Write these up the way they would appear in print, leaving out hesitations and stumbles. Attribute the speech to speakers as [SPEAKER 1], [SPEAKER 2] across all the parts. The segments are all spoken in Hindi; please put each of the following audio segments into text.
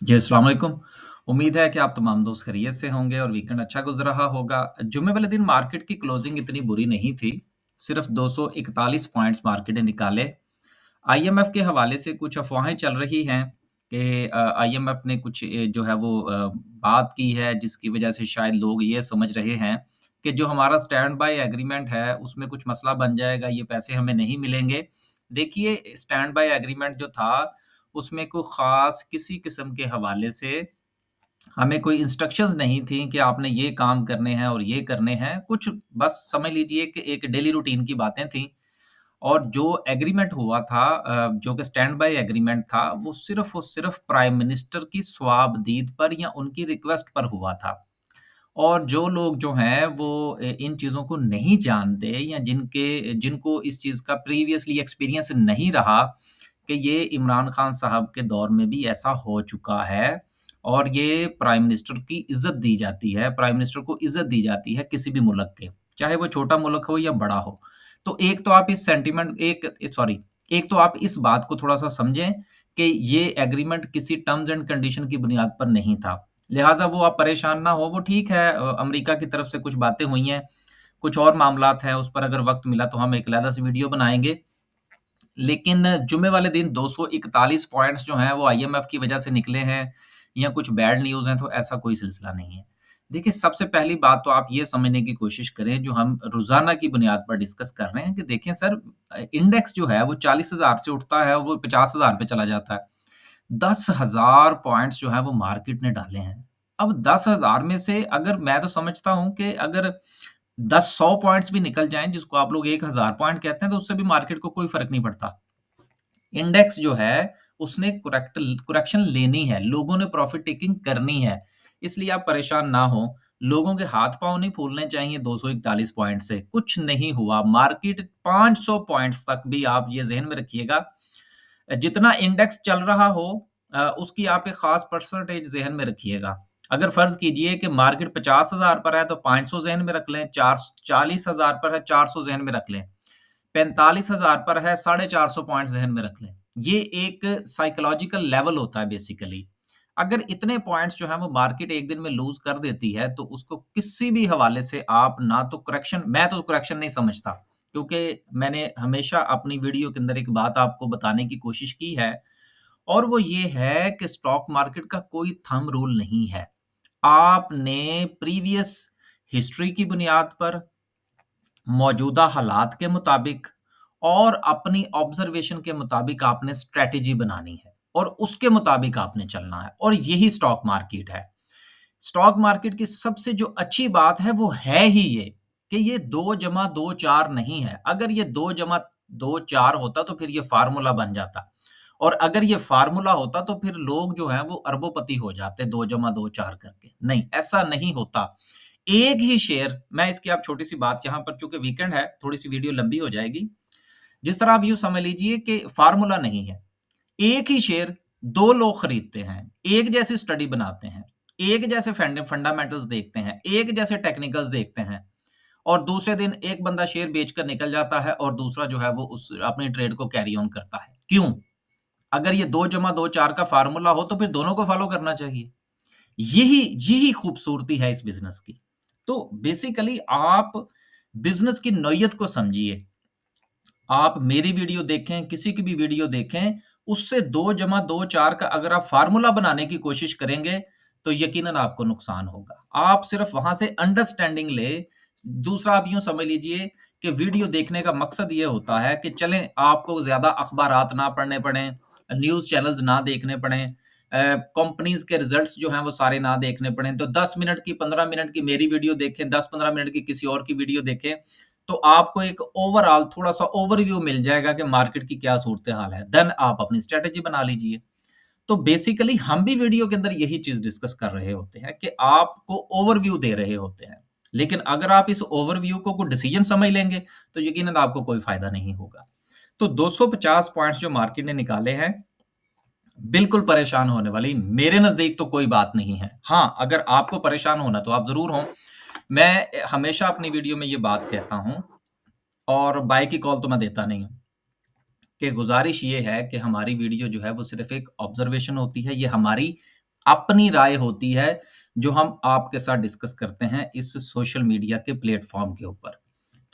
[SPEAKER 1] जी, अस्सलाम वालेकुम। उम्मीद है कि आप तमाम दोस्त खैरियत से होंगे और वीकेंड अच्छा गुज़र रहा होगा। जुम्मे वाले दिन मार्केट की क्लोजिंग इतनी बुरी नहीं थी। सिर्फ़ 241 पॉइंट्स मार्केट ने निकाले। आईएमएफ के हवाले से कुछ अफ़वाहें चल रही हैं कि आईएमएफ ने कुछ जो है वो बात की है जिसकी वज़ह से शायद लोग ये समझ रहे हैं कि जो हमारा स्टैंड बाय एग्रीमेंट है उसमें कुछ मसला बन जाएगा, ये पैसे हमें नहीं मिलेंगे। देखिए स्टैंड बाय एग्रीमेंट जो था उसमें कोई ख़ास किसी किस्म के हवाले से हमें कोई इंस्ट्रक्शंस नहीं थी कि आपने ये काम करने हैं और ये करने हैं। कुछ बस समझ लीजिए कि एक डेली रूटीन की बातें थी और जो एग्रीमेंट हुआ था जो कि स्टैंड बाय एग्रीमेंट था, वो सिर्फ़ और सिर्फ़ प्राइम मिनिस्टर की स्वाबदीद पर या उनकी रिक्वेस्ट पर हुआ था। और जो लोग जो हैं वो इन चीज़ों को नहीं जानते या जिनको इस चीज़ का प्रीवियसली एक्सपीरियंस नहीं रहा कि ये इमरान खान साहब के दौर में भी ऐसा हो चुका है और ये प्राइम मिनिस्टर की इज़्ज़त दी जाती है, प्राइम मिनिस्टर को इज़्ज़त दी जाती है किसी भी मुल्क के, चाहे वो छोटा मुल्क हो या बड़ा हो। तो एक तो आप इस सेंटिमेंट एक तो आप इस बात को थोड़ा-सा समझें कि ये एग्रीमेंट किसी टर्म्स एंड कंडीशन की बुनियाद पर नहीं था। लिहाज़ा वो आप परेशान ना हो, वो ठीक है अमेरिका की तरफ से कुछ बातें हुई हैं, कुछ और मामलात हैं, उस पर अगर वक़्त मिला तो हम एक अलहदा-सी वीडियो बनाएँगे। लेकिन जुम्मे वाले दिन 241 पॉइंट्स जो हैं वो आईएमएफ की वजह से निकले हैं या कुछ बैड न्यूज़ हैं, तो ऐसा कोई सिलसिला नहीं है। देखिए, सबसे पहली बात तो आप ये समझने की कोशिश करें जो हम रोज़ाना की बुनियाद पर डिस्कस कर रहे हैं कि देखें सर इंडेक्स जो है वो 40,000 से उठता है और वो 50,000 पे चला जाता है। 10,000 पॉइंट्स जो हैं वो मार्केट ने डाले हैं। अब 10,000 में से अगर मैं तो समझता हूँ कि अगर 10-100 पॉइंट्स भी निकल जाएँ जिसको आप लोग 1,000 पॉइंट कहते हैं तो उससे भी मार्केट को कोई फ़र्क नहीं पड़ता। इंडेक्स जो है उसने करेक्शन लेनी है, लोगों ने प्रॉफ़िट टेकिंग करनी है, इसलिए आप परेशान ना हों। लोगों के हाथ-पाँव नहीं फूलने चाहिए 241 पॉइंट से, कुछ नहीं हुआ। मार्केट 500 पॉइंट्स तक भी आप ये ज़हन में रखिएगा जितना इंडेक्स चल रहा हो उसकी आप एक ख़ास परसेंटेज ज़हन में रखिएगा। अगर फ़र्ज़ कीजिए कि मार्केट 50,000 पर है तो 500 ज़हन में रख लें, 40,000 पर है 400 ज़हन में रख लें, 45,000 पर है 450 पॉइंट ज़हन में रख लें। ये एक साइकोलॉजिकल लेवल होता है बेसिकली। अगर इतने पॉइंट्स जो हैं वो मार्केट एक दिन में लूज़ कर देती है तो उसको किसी भी हवाले से आप ना तो करेक्शन मैं तो करेक्शन नहीं समझता। क्योंकि मैंने हमेशा अपनी वीडियो के अंदर एक बात आपको बताने की कोशिश की है और वो ये है कि स्टॉक मार्केट का कोई थंब रूल नहीं है। आपने प्रीवियस हिस्ट्री की बुनियाद पर, मौजूदा हालात के मुताबिक और अपनी ऑब्ज़र्वेशन के मुताबिक आपने स्ट्रैटेजी बनानी है और उसके मुताबिक आपने चलना है और यही स्टॉक मार्केट है। स्टॉक मार्केट की सबसे जो अच्छी बात है वो है ही ये कि ये 2 जमा 2 4 नहीं है। अगर ये 2 जमा 2 4 होता तो फिर ये फ़ॉर्मूला बन जाता और अगर ये फ़ॉर्मूला होता तो फिर लोग जो हैं वो अरबों-पति हो जाते 2 जमा 2 4 करके। नहीं, ऐसा नहीं होता। एक ही शेयर मैं इसकी आप छोटी-सी बात यहाँ पर चूँकि वीकेंड है, थोड़ी-सी वीडियो लंबी हो जाएगी। जिस तरह आप यूँ समझ लीजिए कि फ़ॉर्मूला नहीं है। एक ही शेयर 2 लोग खरीदते हैं, एक जैसी स्टडी बनाते हैं, एक जैसे फंडामेंटल्स देखते हैं, एक जैसे टेक्निकल्स देखते हैं और दूसरे दिन एक बंदा शेयर बेचकर निकल जाता है और दूसरा जो है वो उस अपनी ट्रेड को कैरी ऑन करता है। क्यों? अगर ये 2 जमा 2 4 का फ़ॉर्मूला हो तो फिर दोनों को फ़ॉलो करना चाहिए। यही यही खूबसूरती है इस बिज़नेस की। तो बेसिकली आप बिज़नेस की नोयत को समझिए। आप मेरी वीडियो देखें, किसी की भी वीडियो देखें, उससे 2 जमा 2 4 का अगर आप फ़ॉर्मूला बनाने की कोशिश करेंगे, तो यकीनन आपको नुकसान होगा। आप सिर्फ़ वहाँ से अंडरस्टैंडिंग लें। दूसरा आप यूँ समझ लीजिए कि वीडियो देखने का मकसद ये होता है कि चलें आपको ज़्यादा अख़बारात ना पढ़ने पड़ें, न्यूज़ चैनल्स ना देखने पड़ें, कंपनीज़ के रिज़ल्ट्स जो हैं वो सारे ना देखने पड़ें। तो 10 मिनट की, 15 मिनट की मेरी वीडियो देखें, 10-15 मिनट की किसी और की वीडियो देखें, तो आपको एक ओवरऑल थोड़ा-सा ओवरव्यू मिल जाएगा कि मार्केट की क्या सूरत-ए-हाल है। देन आप अपनी स्ट्रैटेजी बना लीजिए। तो बेसिकली हम भी वीडियो के अंदर यही चीज़ डिस्कस कर रहे होते हैं कि आपको ओवरव्यू दे रहे होते हैं। लेकिन अगर आप इस ओवरव्यू को कोई डिसीजन समझ लेंगे, तो यकीनन आपको कोई फ़ायदा नहीं होगा। तो 250 पॉइंट्स जो मार्केट ने निकाले हैं, बिल्कुल परेशान होने वाली मेरे नज़दीक तो कोई बात नहीं है। हाँ, अगर आपको परेशान होना तो आप ज़रूर हों। मैं हमेशा अपनी वीडियो में ये बात कहता हूँ और बाय की कॉल तो मैं देता नहीं हूँ, कि गुज़ारिश ये है कि हमारी वीडियो जो है वो सिर्फ़ एक ऑब्ज़र्वेशन होती है, ये हमारी अपनी राय होती है, जो हम आपके साथ डिस्कस करते हैं इस सोशल मीडिया के प्लेटफ़ॉर्म के ऊपर।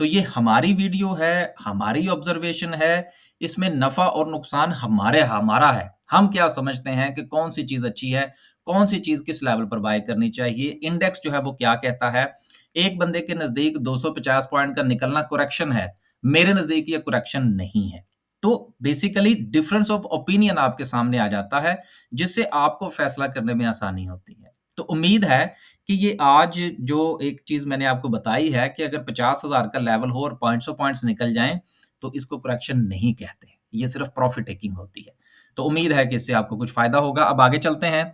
[SPEAKER 1] तो ये हमारी वीडियो है, हमारी ऑब्ज़र्वेशन है, इसमें नफ़ा और नुकसान हमारा है। हम क्या समझते हैं कि कौन-सी चीज़ अच्छी है, कौन-सी चीज़ किस लेवल पर बाय करनी चाहिए, इंडेक्स जो है वो क्या कहता है। एक बंदे के नज़दीक 250 पॉइंट का निकलना करेक्शन है, मेरे नज़दीक ये करेक्शन नहीं है। तो बेसिकली डिफरेंस ऑफ ओपिनियन आपके सामने आ जाता है, जिससे आपको फैसला करने में आसानी होती है। तो उम्मीद है कि ये आज जो एक चीज़ मैंने आपको बताई है कि अगर 50,000 का लेवल हो और पॉइंट्स ऑफ पॉइंट्स निकल जाएँ, तो इसको करेक्शन नहीं कहते। ये सिर्फ़ प्रॉफ़िट टेकिंग होती है। तो उम्मीद है कि इससे आपको कुछ फ़ायदा होगा। अब आगे चलते हैं।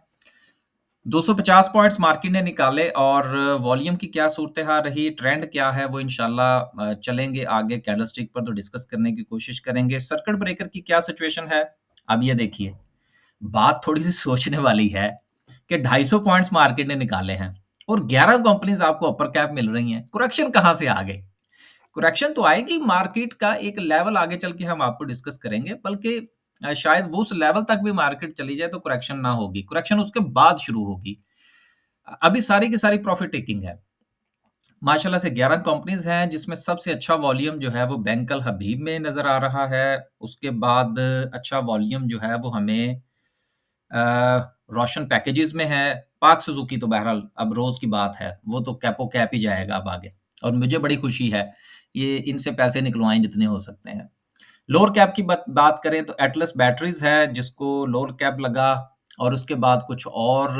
[SPEAKER 1] 250 पॉइंट्स मार्केट ने निकाले और वॉल्यूम की क्या सूरत-ए-हाल रही, ट्रेंड क्या है, वो इंशाल्लाह चलेंगे आगे कैंडलस्टिक पर तो डिस्कस करने की कोशिश करेंगे। सर्किट ब्रेकर की क्या सिचुएशन है? अब ये देखिए, बात थोड़ी-सी सोचने वाली है कि 250 पॉइंट्स मार्केट ने निकाले हैं और 11 कंपनीज़ आपको अपर कैप मिल रही हैं। करेक्शन कहाँ से आ गई? करेक्शन तो आएगी मार्केट का एक लेवल आगे चल के हम आपको डिस्कस करेंगे, बल्कि शायद वो उस लेवल तक भी मार्केट चली जाए तो करेक्शन ना होगी, करेक्शन उसके बाद शुरू होगी। अभी सारी की सारी प्रॉफिट टेकिंग है। माशाल्लाह से 11 कंपनीज़ हैं जिसमें सबसे अच्छा वॉल्यूम जो है वो बैंक अल हबीब में नज़र आ रहा है। उसके बाद अच्छा वॉल्यूम जो है वो हमें रोशन पैकेजेज़ में है। पाक सुज़ुकी तो बहरहाल अब रोज़ की बात है, वो तो कैपो कैप ही जाएगा अब आगे और मुझे बड़ी खुशी है, ये इनसे पैसे निकलवाएँ जितने हो सकते हैं। लोअर कैप की बात बात करें तो एटलस बैटरीज़ है जिसको लोअर कैप लगा और उसके बाद कुछ और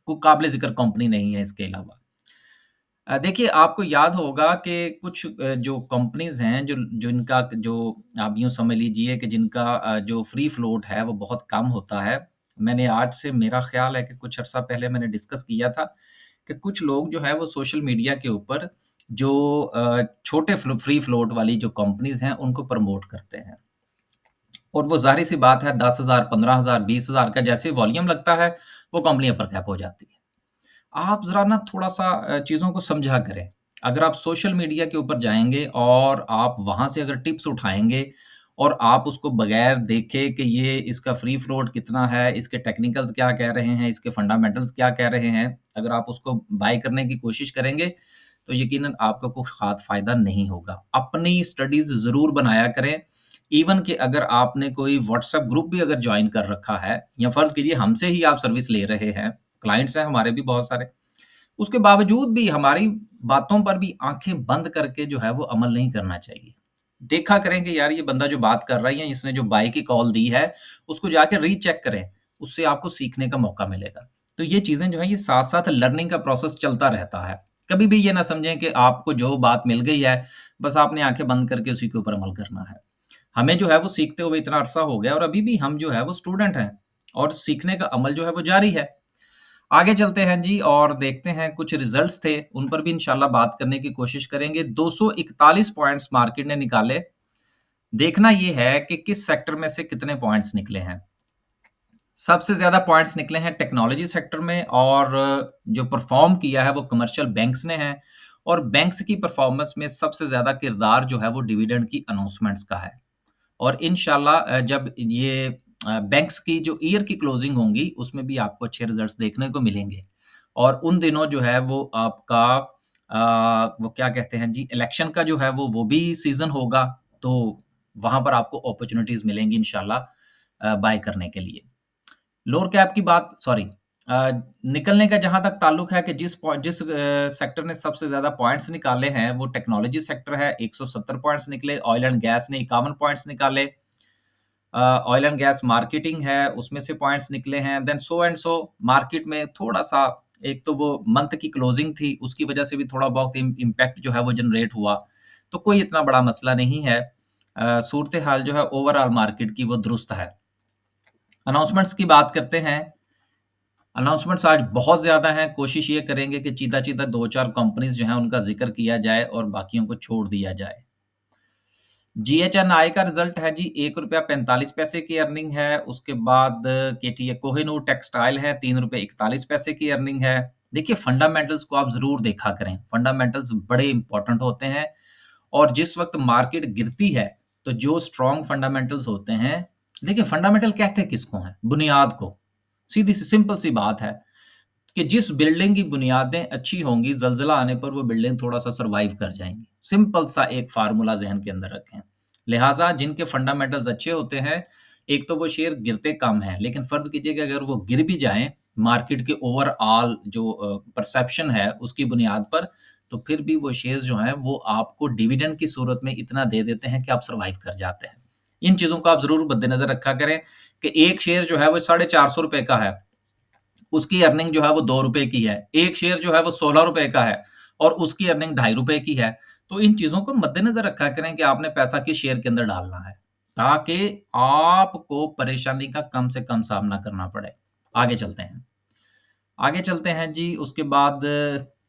[SPEAKER 1] को काबिल ज़िक्र कंपनी नहीं है इसके अलावा। देखिए आपको याद होगा कि कुछ जो कंपनीज़ हैं जो जो इनका जो आप यूँ समझ लीजिए कि जिनका जो फ्री फ्लोट है वो बहुत कम होता है। मैंने आज से मेरा ख़्याल है कि कुछ अर्सा पहले मैंने डिस्कस किया था कि कुछ लोग जो है वो सोशल मीडिया के ऊपर जो छोटे फ्री फ्लोट वाली जो कंपनीज़ हैं उनको प्रमोट करते हैं। और वो ज़ाहिर-सी बात है 10,000, 15,000, 20,000 का जैसे ही वॉल्यूम लगता है, वो कंपनी अपर कैप हो जाती है। आप ज़रा ना थोड़ा-सा चीज़ों को समझा करें। अगर आप सोशल मीडिया के ऊपर जाएँगे और आप वहाँ से अगर टिप्स उठाएँगे और आप उसको बगैर देखे कि ये इसका फ्री फ्लोट कितना है, इसके टेक्निकल्स क्या कह रहे हैं, इसके फंडामेंटल्स क्या कह रहे हैं, अगर आप उसको बाय करने की कोशिश करेंगे, तो यकीनन आपको कुछ ख़ास फ़ायदा नहीं होगा। अपनी स्टडीज़ ज़रूर बनाया करें। इवन कि अगर आपने कोई व्हाट्सएप ग्रुप भी अगर जॉइन कर रखा है या फ़र्ज़ कीजिए हमसे ही आप सर्विस ले रहे हैं, क्लाइंट्स हैं हमारे भी बहुत सारे। उसके बावजूद भी हमारी बातों पर भी आँखें बंद करके जो है वो अमल नहीं करना चाहिए। देखा करें कि यार ये बंदा जो बात कर रहा है या इसने जो बाय की कॉल दी है, उसको जाके रीचेक करें, उससे आपको सीखने का मौका मिलेगा। तो ये चीज़ें जो हैं ये साथ-साथ लर्निंग का प्रोसेस चलता रहता है। कभी भी ये ना समझें कि आपको जो बात मिल गई है, बस आपने आँखें बंद करके उसी के ऊपर अमल करना है। हमें जो है वो सीखते हुए इतना अरसा हो गया और अभी भी हम जो है वो स्टूडेंट हैं और सीखने का अमल जो है वो जारी है। आगे चलते हैं जी और देखते हैं कुछ रिजल्ट्स थे, उन पर भी इंशाल्लाह बात करने की कोशिश करेंगे। 241 पॉइंट्स मार्केट ने निकाले। देखना ये है कि किस सेक्टर में से कितने पॉइंट्स निकले हैं। सबसे ज़्यादा पॉइंट्स निकले हैं टेक्नोलॉजी सेक्टर में और जो परफ़ॉर्म किया है वो कमर्शियल बैंक्स ने है और बैंक्स की परफ़ॉर्मेंस में सबसे ज़्यादा किरदार जो है वो डिविडेंड की अनाउंसमेंट्स का है। और इंशाल्लाह जब ये बैंक्स की जो ईयर की क्लोजिंग होंगी, उसमें भी आपको अच्छे रिज़ल्ट्स देखने को मिलेंगे। और उन दिनों जो है वो आपका वो क्या कहते हैं जी, इलेक्शन का जो है वो भी सीज़न होगा, तो वहाँ पर आपको अपॉर्च्युनिटीज़ मिलेंगी इंशाल्लाह बाय करने के लिए। लोअर कैप की बात सॉरी निकलने का जहाँ तक ताल्लुक है कि जिस सेक्टर ने सबसे ज़्यादा पॉइंट्स निकाले हैं, वो टेक्नोलॉजी सेक्टर है, 170 पॉइंट्स निकले, ऑयल एंड गैस ने 51 पॉइंट्स निकाले। ऑयल एंड गैस मार्केटिंग है, उसमें से पॉइंट्स निकले हैं, then so and so market में थोड़ा-सा एक तो वो मंथ की क्लोजिंग थी, उसकी वजह से भी थोड़ा बहुत इम्पैक्ट जो है वो जनरेट हुआ। तो कोई इतना बड़ा मसला नहीं है। सूरत-ए-हाल जो है ओवरऑल मार्केट की वो दुरुस्त है। अनाउंसमेंट्स की बात करते हैं। अनाउंसमेंट्स आज बहुत ज़्यादा हैं, कोशिश ये करेंगे कि चीता-चीता 2-4 कंपनीज़ जो हैं उनका ज़िक्र किया जाए और बाकियों को छोड़ दिया जाए। जीएचएनआई का रिज़ल्ट है जी ₹1.45 की अर्निंग है, उसके बाद केटीए कोहिनूर टेक्सटाइल है ₹3.41 की अर्निंग है। देखिए फंडामेंटल्स को आप ज़रूर देखा करें, फंडामेंटल्स बड़े इम्पोर्टेंट होते हैं और जिस वक़्त मार्केट गिरती है, तो जो स्ट्रॉन्ग फंडामेंटल्स होते हैं देखिए फंडामेंटल कहते किसको हैं? बुनियाद को। सीधी सी सिंपल सी बात है कि जिस बिल्डिंग की बुनियादें अच्छी होंगी, ज़लज़ला आने पर वो बिल्डिंग थोड़ा-सा सर्वाइव कर जाएँगी। सिंपल सा एक फ़ॉर्मूला ज़हन के अंदर रखें। लिहाज़ा जिनके फंडामेंटल्स अच्छे होते हैं, एक तो वो शेयर गिरते कम हैं, लेकिन फ़र्ज़ कीजिए कि अगर वो गिर भी जाएँ, मार्केट के ओवरऑल जो परसेप्शन है, उसकी बुनियाद पर, तो फिर भी वो शेयर्स जो हैं, वो आपको डिविडेंड की सूरत में इतना दे देते हैं कि आप सर्वाइव कर जाते हैं। इन चीज़ों को आप ज़रूर मद्देनज़र रखा करें कि एक शेयर जो है, वो ₹450 का है। उसकी अर्निंग जो है वो ₹2 की है। एक शेयर जो है वो ₹16 का है और उसकी अर्निंग ₹2.5 की है। तो इन चीज़ों को मद्देनज़र रखा करें कि आपने पैसा किस शेयर के अंदर डालना है, ताकि आपको परेशानी का कम से कम सामना करना पड़े। आगे चलते हैं। आगे चलते हैं जी, उसके बाद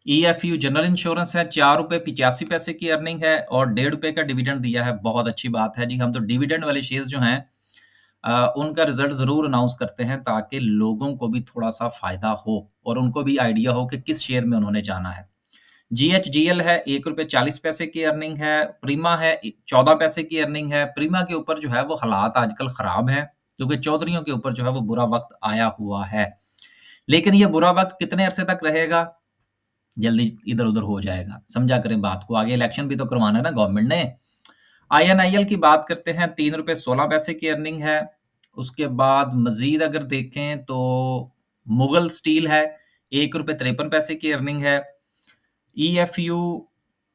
[SPEAKER 1] ईएफयू जनरल इंश्योरेंस है, ₹4.85 की अर्निंग है और ₹1.5 का डिविडेंड दिया है। बहुत अच्छी बात है जी, हम तो डिविडेंड वाले शेयर्स जो हैं उनका रिज़ल्ट ज़रूर अनाउंस करते हैं ताकि लोगों को भी थोड़ा-सा फ़ायदा हो और उनको भी आइडिया हो कि किस शेयर में उन्होंने जाना है। जीएचजीएल है ₹1.40 की अर्निंग है, प्रीमा है 14 पैसे की अर्निंग है। प्रीमा के ऊपर जो है वो हालात आजकल ख़राब हैं क्योंकि चौधरियों के ऊपर जो है वो बुरा वक़्त आया हुआ है। लेकिन ये बुरा वक़्त कितने अरसे तक रहेगा? जल्दी इधर-उधर हो जाएगा। समझा करें बात को, आगे इलेक्शन भी तो करवाना है ना गवर्नमेंट ने। आईएनआईएल की बात करते हैं, ₹3.16 की अर्निंग है। उसके बाद मज़ीद अगर देखें तो मुगल स्टील है, ₹1.53 की अर्निंग है। ईएफयू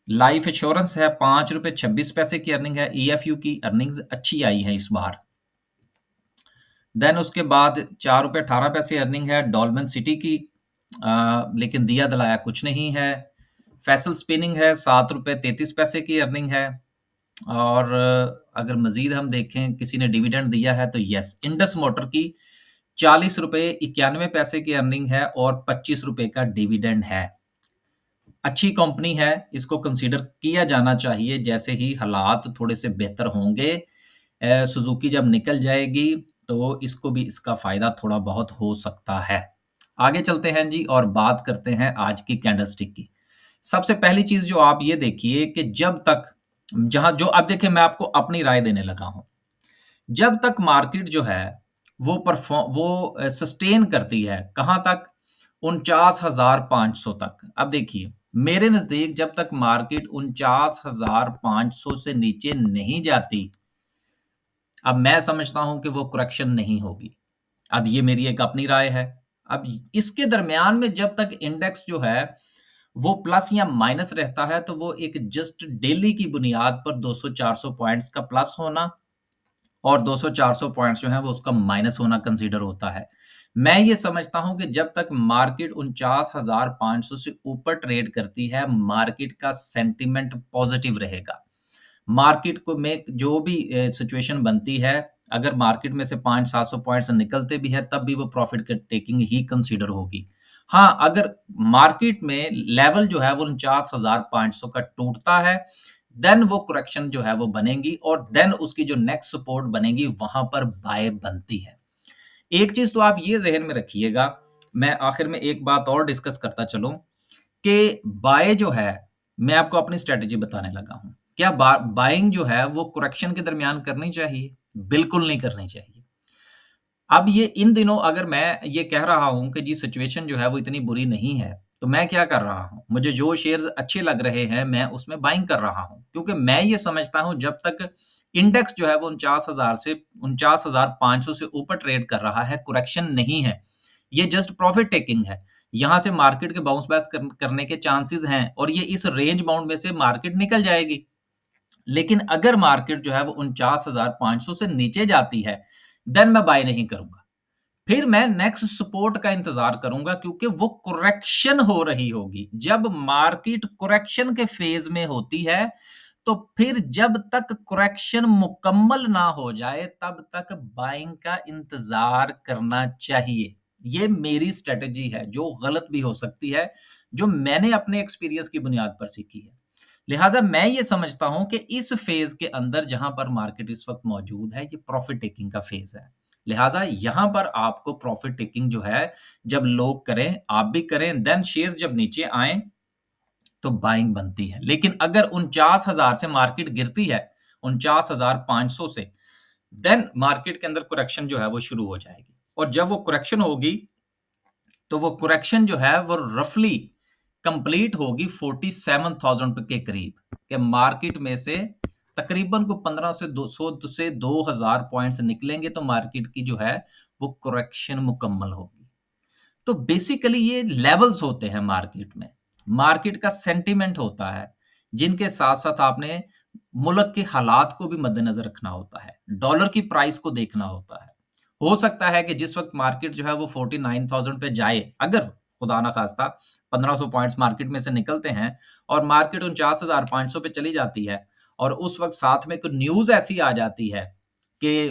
[SPEAKER 1] लाइफ इंश्योरेंस है, ₹5.26 की अर्निंग है। ईएफयू की अर्निंग्स अच्छी आई हैं इस बार। देन उसके बाद ₹4.18 अर्निंग है डॉल्मेन सिटी की, लेकिन दिया-दलाया कुछ नहीं है। फैसल स्पिनिंग है, ₹7.33 की अर्निंग है। और अगर मज़ीद हम देखें किसी ने डिविडेंड दिया है तो यस, इंडस मोटर की ₹40.91 की अर्निंग है और ₹25 का डिविडेंड है। अच्छी कंपनी है, इसको कंसीडर किया जाना चाहिए जैसे ही हालात थोड़े से बेहतर होंगे। सुज़ुकी जब निकल जाएगी तो इसको भी इसका फ़ायदा थोड़ा बहुत हो सकता है। आगे चलते हैं जी और बात करते हैं आज की कैंडलस्टिक की। सबसे पहली चीज़ जो आप ये देखिए कि जब तक जहाँ जो अब देखिए मैं आपको अपनी राय देने लगा हूँ। जब तक मार्केट जो है वो सस्टेन करती है, कहाँ तक? 49,500 तक। अब देखिए, मेरे नज़दीक जब तक मार्केट 49,500 से नीचे नहीं जाती, अब मैं समझता हूँ कि वो करेक्शन नहीं होगी। अब ये मेरी एक अपनी राय है। अब इसके दरमियान में जब तक इंडेक्स जो है, वो प्लस या माइनस रहता है, तो वो एक जस्ट डेली की बुनियाद पर 200-400 पॉइंट्स का प्लस होना और 200-400 पॉइंट्स जो हैं वो उसका माइनस होना कंसीडर होता है। मैं ये समझता हूँ कि जब तक मार्केट 49,500 से ऊपर ट्रेड करती है, मार्केट का सेंटीमेंट पॉजिटिव रहेगा। मार्केट को में जो भी सिचुएशन बनती है, अगर मार्केट में से 500-700 पॉइंट्स निकलते भी हैं, तब भी वो प्रॉफिट क टेकिंग ही कंसीडर होगी। हाँ, अगर मार्केट में लेवल जो है वो 49,500 का टूटता है, देन वो करेक्शन जो है वो बनेगी और देन उसकी जो नेक्स्ट सपोर्ट बनेगी, वहाँ पर बाय बनती है। एक चीज़ तो आप ये ज़हन में रखिएगा, मैं आखिर में एक बात और डिस्कस करता चलूँ कि बाय जो है, मैं आपको अपनी स्ट्रैटेजी बताने लगा हूँ। क्या बाइंग जो है वो करेक्शन के दरमियान करनी चाहिए? बिल्कुल नहीं करनी चाहिए। अब ये इन दिनों अगर मैं ये कह रहा हूँ कि जी सिचुएशन जो है वो इतनी बुरी नहीं है, तो मैं क्या कर रहा हूँ? मुझे जो शेयर्स अच्छे लग रहे हैं, मैं उसमें बाइंग कर रहा हूँ। क्योंकि मैं ये समझता हूँ जब तक इंडेक्स जो है वो 49,500 से ऊपर ट्रेड कर रहा है, करेक्शन नहीं है। ये जस्ट प्रॉफिट टेकिंग है। यहाँ से मार्केट के बाउंस बैक करने के चांसेस हैं और ये इस रेंज बाउंड में से मार्केट निकल जाएगी। लेकिन अगर मार्केट जो है वो 49,500 से नीचे जाती है, देन मैं बाय नहीं करूँगा। फिर मैं नेक्स्ट सपोर्ट का इंतज़ार करूँगा क्योंकि वो करेक्शन हो रही होगी। जब मार्केट करेक्शन के फ़ेज़ में होती है, तो फिर जब तक करेक्शन मुकम्मल ना हो जाए, तब तक बाइंग का इंतज़ार करना चाहिए। ये मेरी स्ट्रैटेजी है, जो गलत भी हो सकती है, जो मैंने अपने एक्सपीरियंस की बुनियाद पर सीखी है। लिहाज़ा मैं ये समझता हूँ कि इस फ़ेज़ के अंदर जहाँ पर मार्केट इस वक़्त मौजूद है, ये प्रॉफ़िट टेकिंग का फ़ेज़ है। लिहाज़ा यहाँ पर आपको प्रॉफ़िट टेकिंग जो है, जब लोग करें, आप भी करें, देन शेयर्स जब नीचे आएँ, तो बाइंग बनती है। लेकिन अगर 49,000 से मार्केट गिरती है, 49,500 से, देन मार्केट के अंदर करेक्शन जो है वो शुरू हो जाएगी। और जब वो करेक्शन होगी तो वो करेक्शन जो है वो रफली कंप्लीट होगी 47,000 के करीब, कि मार्केट में से तकरीबन को 15 से 200 से 2000 पॉइंट्स निकलेंगे तो मार्केट की जो है वो करेक्शन मुकम्मल होगी। तो बेसिकली ये लेवल्स होते हैं मार्केट में, मार्केट का सेंटिमेंट होता है, जिनके साथ साथ आपने मुल्क के हालात को भी मद्देनजर रखना होता है, डॉलर की प्राइस को देखना होता है। हो सकता है कि जिस वक्त मार्केट जो है वो 49,000 पे जाए, अगर खुदा ना खास्ता 1500 पॉइंट्स मार्केट में से निकलते हैं और मार्केट 49,500 पे चली जाती है और उस वक्त साथ में कोई न्यूज ऐसी आ जाती है कि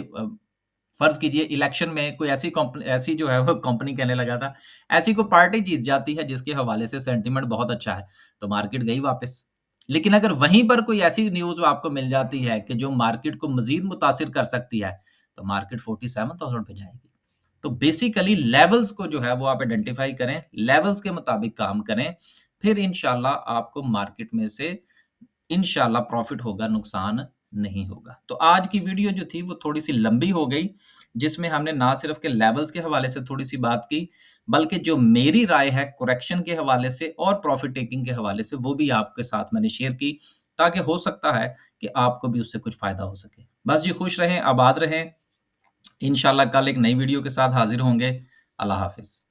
[SPEAKER 1] फर्ज कीजिए इलेक्शन में कोई ऐसी कंपनी, ऐसी जो है वो कंपनी कहने लगा था, ऐसी कोई पार्टी जीत जाती है जिसके हवाले से सेंटीमेंट बहुत अच्छा है, तो मार्केट गई वापस। लेकिन अगर वहीं पर कोई ऐसी न्यूज आपको मिल जाती है कि जो मार्केट को मजीद मुतासिर कर सकती है, तो मार्केट 47,000 पे जाएगी। तो बेसिकली लेवल्स को जो है वो आप आइडेंटिफाई करें, लेवल्स के मुताबिक काम करें, फिर इंशाल्लाह आपको मार्केट में से इंशाल्लाह प्रॉफिट होगा, नुकसान नहीं होगा। तो आज की वीडियो जो थी वो थोड़ी-सी लंबी हो गई, जिसमें हमने ना सिर्फ़ के लेवल्स के हवाले से थोड़ी-सी बात की, बल्कि जो मेरी राय है करेक्शन के हवाले से और प्रॉफिट टेकिंग के हवाले से वो भी आपके साथ मैंने शेयर की, ताकि हो सकता है कि आपको भी उससे कुछ फ़ायदा हो सके। बस जी खुश रहें, आबाद रहें। इंशाल्लाह कल एक नई वीडियो के साथ हाज़िर होंगे। अल्लाह हाफ़िज़।